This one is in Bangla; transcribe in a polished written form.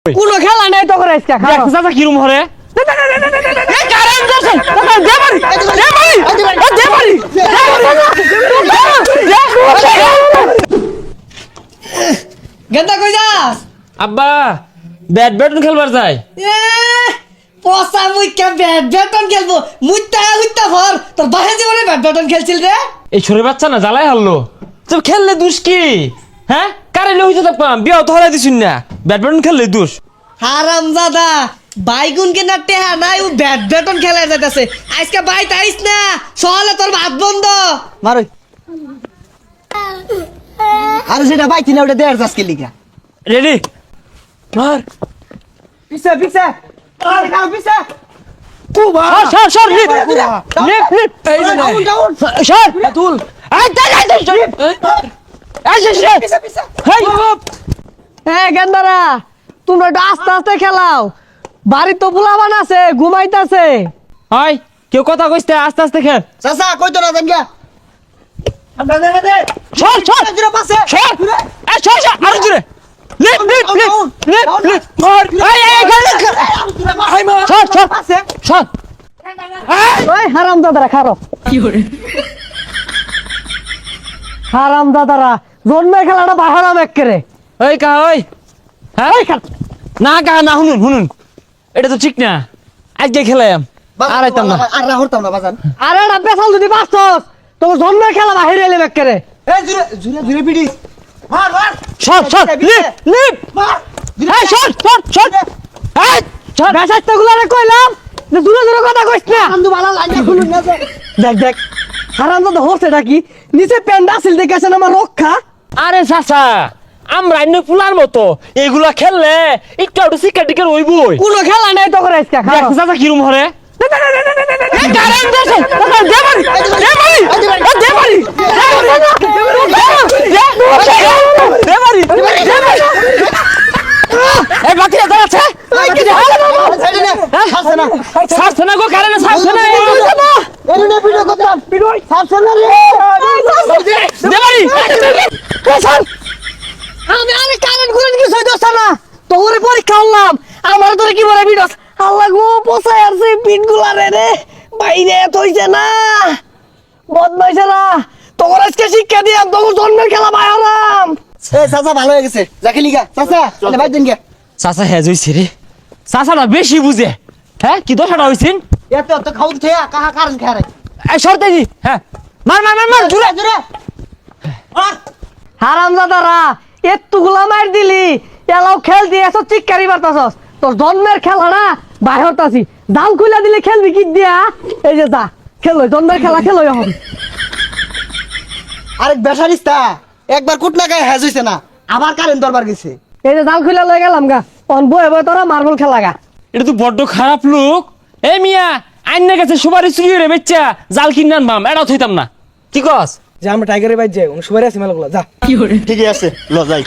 কোনো খেলা নাই তো করে আজকে দেখ চাচা কিরম হরে গেন্দা কই যাস আব্বা ব্যাডমিন্টন খেলবার যায় পচা মুইকা ব্যাডমিন্টন খেলবো মুইতা ভর তোর বাহে জীবনে ব্যাডমিন্টন খেলছিল রে এই ছোট বাচ্চা না জ্বালাই হারলো তো খেললে দোষ কি হ্যাঁ কারেন্ট হইতে থাকবাম বিয়াও তো হরাই দিছুন না ব্যাডমিন্টন খেললে দোষ হারামজাদা বাইগুন কে না টেহা নাই ও ব্যাডমিন্টন খেলা যাইতাছে আজকে বাইত আইস না সকালে তোর ভাত বন্ধ মারো আর যেটা বাইতি না ওটা দেড় আজকে লিখা রেডি মার পিছে পিছে আরে খাও পিছে সর সর লিপ লিপ এই যে সর তুল এই তাই সর এই যে পিছে পিছে হেই গেন্দারা তোমরা একটু আস্তে আস্তে খেলাও বাড়ি তো বুলাবান আছে ঘুমাইতাছে হাই কেউ কথা কইতে আস্তে আস্তে খেল চাচা কইতো না জানগা আমরা দেখা দে সর সর জুরে পাশে সর এই সর সর আরো জুরে লিপ লিপ লিপ লিপ লিপ মার এই খেল হাই মা সর সর পাশে সর ওই হারামজাদারা খারো কি করে হারামজাদারা জন্মের খেলাটা বাহারাম এক্কেরে ওই কা ওই হ্যাঁ না কা না শুনুন শুনুন এটা তো ঠিক না আজকে খেলাম আর আইতাম না আর হরতাম না বাজান আরে না পেছাল যদি বাসছস তো জন্মের খেলা বাহিরে এলে এক্কেরে এই জুরে জুরে জুরে পিড়ি মার মার সর সর লিপ লিপ মার এই সর সর সর এই সর বেসাইতগুলারে কইলাম যে দূরে দূরে কথা কইছ না আন্দু বালা লাইনে খুলুন না দেখ দেখ হারামজাদা হচ্ছে কি নিচে প্যান্ডা আছিল দেখাছেন আমার রক্ষা আরে চাচা আমরা অন্য ফুলার মতো এগুলা খেললে একটু একটু শিকার টিকার হইবই কোনো খেলা নাই তো করে আজকে দেখ চাচা কিরম হরে আমি আরে কারেন্ট ঘুরে কি সই দছ না তোরে পরীক্ষা হলাম আমার তোরে কি বলে ভিডিওস আল্লাহ গো পোছায় আর সেই পিটগুলা রে বাইরে থইছে না বদমাইছে না তোর আজকে শিক্ষা দিয়াম তোর জন্মের খেলা বাইরাম এ চাচা ভালো হয়ে গেছে রাখি লিগা চাচা চলে ভাই দিন গে চাচা হ্যাঁ জইছে রে চাচা না বেশি বুঝে হ্যাঁ কি দশাটা হইছিন এত তো খাও থে কাহা কারেন্ট খারে এই সরতে দি হ্যাঁ মার মার মার মার জুরে জুরে হারামজাদারা এতগুলা মার দিলি এলাও খেল দিয়ে এসব চিৎকারি বারতাছস তোর জন্মের খেলা না বাইরতাছি জাল খুলে দিলে খেলবি কি দিয়া এই যে যা খেলো জন্মের খেলা খেলো এখন আরেক বেসারিস্তা একবার কুটনা গায়ে হ্যাজ হইছে না আবার কারেন্ট দরবার গেছে এই যে জাল খুলে লয়ে গেলাম গা অন বয়ে বয়ে তোরা মার্বল খেলা গা এটা তো বড্ড খারাপ লোক এই মিয়া আইন গেছে সুপারি চুরি রে বেচ্চা জাল কিনান বাম এটাও থইতাম না কি কস যে আমরা টাইগারের বাইর যাই সুপারি আছে মেলাগুলো যা কি করে ঠিকই আছে ল যাই